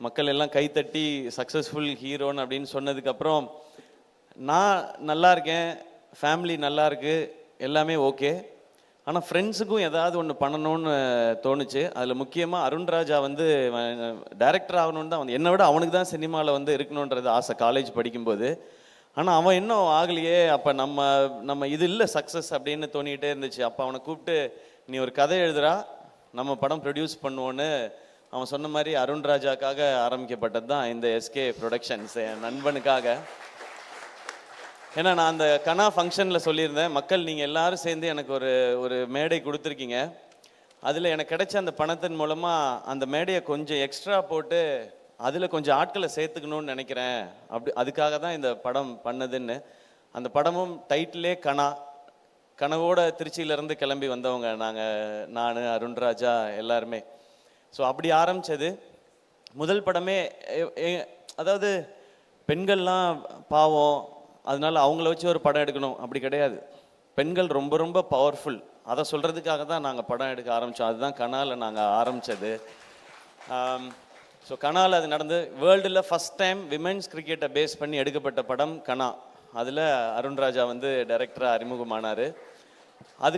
மக்கள் எல்லாம் கைத்தட்டி சக்ஸஸ்ஃபுல் ஹீரோன்னு அப்படின்னு சொன்னதுக்கப்புறம் நான் நல்லா இருக்கேன், ஃபேமிலி நல்லா இருக்கு, எல்லாமே ஓகே. ஆனால் ஃப்ரெண்ட்ஸுக்கும் ஏதாவது ஒன்று பண்ணணும்னு தோணுச்சு. அதில் முக்கியமாக அருண்ராஜா வந்து டைரக்டர் ஆகணும்னு தான் வந்து, என்னை விட அவனுக்கு தான் சினிமாவில் வந்து இருக்கணுன்றது ஆசை காலேஜ் படிக்கும்போது. ஆனால் அவன் இன்னும் ஆகலையே, அப்போ நம்ம இது இல்லை சக்ஸஸ் அப்படின்னு தோணிக்கிட்டே இருந்துச்சு. அப்போ அவனை கூப்பிட்டு நீ ஒரு கதை எழுதுறா, நம்ம படம் ப்ரொடியூஸ் பண்ணுவோன்னு அவன் சொன்ன மாதிரி அருண்ராஜாக்காக ஆரம்பிக்கப்பட்டது தான் இந்த எஸ்கே ப்ரொடக்ஷன்ஸ், என் நண்பனுக்காக. ஏன்னா நான் அந்த கனா ஃபங்க்ஷனில் சொல்லியிருந்தேன், மக்கள் நீங்கள் எல்லாரும் சேர்ந்து எனக்கு ஒரு மேடை கொடுத்துருக்கீங்க, அதில் எனக்கு கிடைச்ச அந்த பணத்தின் மூலமாக அந்த மேடையை கொஞ்சம் எக்ஸ்ட்ரா போட்டு அதில் கொஞ்சம் ஆட்களை சேர்த்துக்கணும்னு நினைக்கிறேன், அதுக்காக தான் இந்த படம் பண்ணதுன்னு. அந்த படமும் டைட்டிலே கனவோட திருச்சியிலேருந்து கிளம்பி வந்தவங்க நான் அருண்ராஜா எல்லாருமே. ஸோ அப்படி ஆரம்பித்தது முதல் படமே. அதாவது பெண்கள்லாம் பாவம், அதனால அவங்கள வச்சு ஒரு படம் எடுக்கணும் அப்படி கிடையாது. பெண்கள் ரொம்ப ரொம்ப பவர்ஃபுல், அதை சொல்கிறதுக்காக தான் நாங்கள் படம் எடுக்க ஆரம்பித்தோம். அதுதான் கனாவில் நாங்கள் ஆரம்பித்தது. ஸோ கனாவில் அது நடந்து வேர்ல்டில் ஃபஸ்ட் டைம் விமென்ஸ் கிரிக்கெட்டை பேஸ் பண்ணி எடுக்கப்பட்ட படம் கனா. அதில் அருண்ராஜா வந்து டைரக்டராக அறிமுகமானார். அதுக்கு